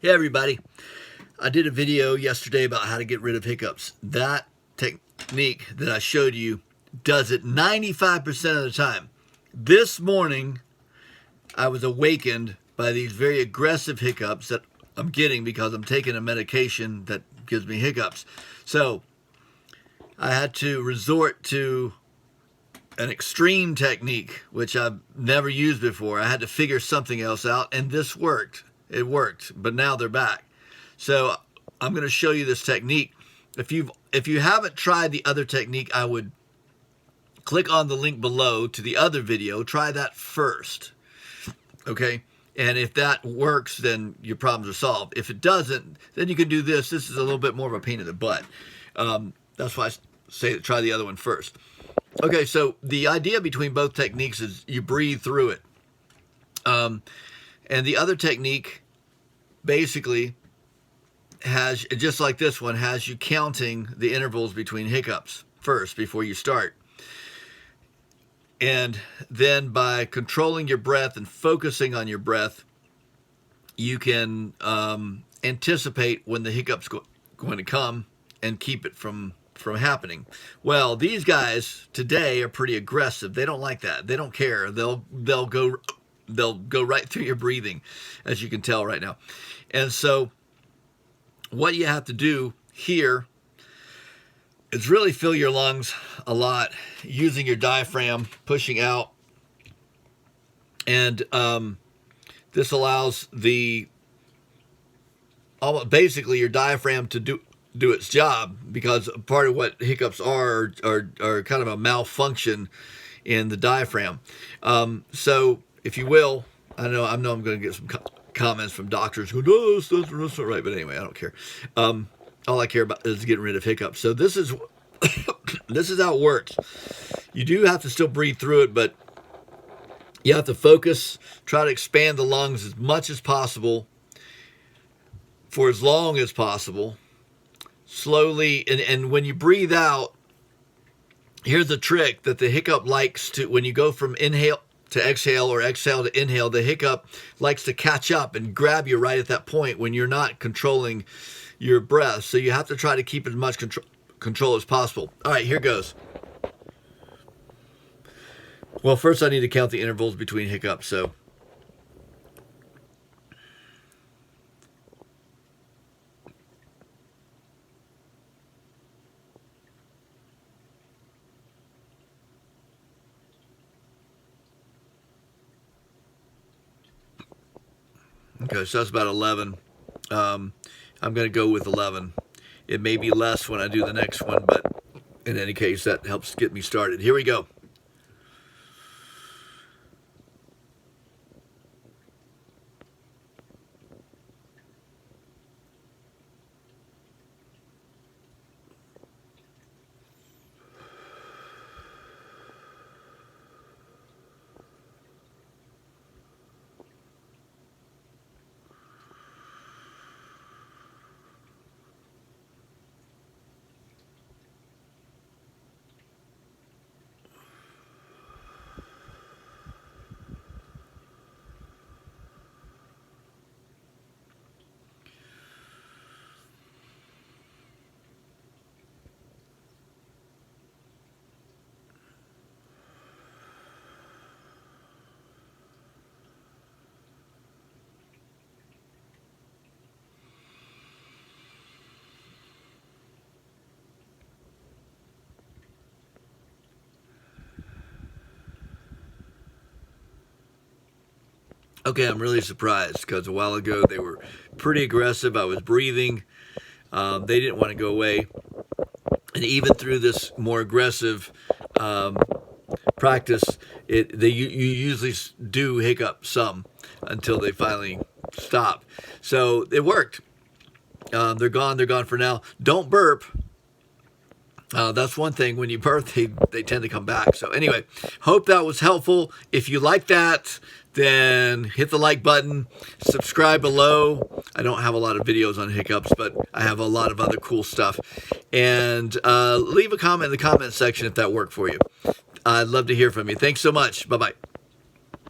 Hey everybody, I did a video yesterday about how to get rid of hiccups. That technique that I showed you does it 95% of the time. This morning, I was awakened by these very aggressive hiccups that I'm getting because I'm taking a medication that gives me hiccups. So I had to resort to an extreme technique, which I've never used before. I had to figure something else out, and this worked. It worked, but now they're back. So I'm going to show you this technique. If you haven't tried the other technique, I would click on the link below to the other video. Try that first, okay? And if that works, then your problems are solved. If it doesn't, then you can do this. This is a little bit more of a pain in the butt. That's why I say try the other one first. Okay, so the idea between both techniques is you breathe through it. And the other technique basically has, just like this one, has you counting the intervals between hiccups first before you start. And then by controlling your breath and focusing on your breath, you can anticipate when the hiccup's going to come and keep it from happening. Well, these guys today are pretty aggressive. They don't like that. They don't care. They'll go right through your breathing, as you can tell right now. And so what you have to do here is really fill your lungs a lot using your diaphragm, pushing out. And this allows basically your diaphragm to do its job, because part of what hiccups are kind of a malfunction in the diaphragm. So if you will, I know I'm going to get some comments from doctors who no, that's not right, but anyway, I don't care. All I care about is getting rid of hiccups. So this is this is how it works. You do have to still breathe through it, but you have to focus, try to expand the lungs as much as possible for as long as possible, slowly. And when you breathe out, here's a trick that the hiccup likes to, when you go from inhale to exhale or exhale to inhale, the hiccup likes to catch up and grab you right at that point when you're not controlling your breath. So you have to try to keep as much control as possible. All right, here goes. Well, first I need to count the intervals between hiccups. So okay, so that's about 11. I'm going to go with 11. It may be less when I do the next one, but in any case, that helps get me started. Here we go. Okay, I'm really surprised because a while ago they were pretty aggressive. I was breathing. They didn't want to go away. And even through this more aggressive practice, you usually do hiccup some until they finally stop. So it worked. They're gone. They're gone for now. Don't burp. That's one thing. When you burp, they tend to come back. So anyway, hope that was helpful. If you like that, then hit the like button, subscribe below. I don't have a lot of videos on hiccups, but I have a lot of other cool stuff. And leave a comment in the comment section if that worked for you. I'd love to hear from you. Thanks so much. Bye-bye.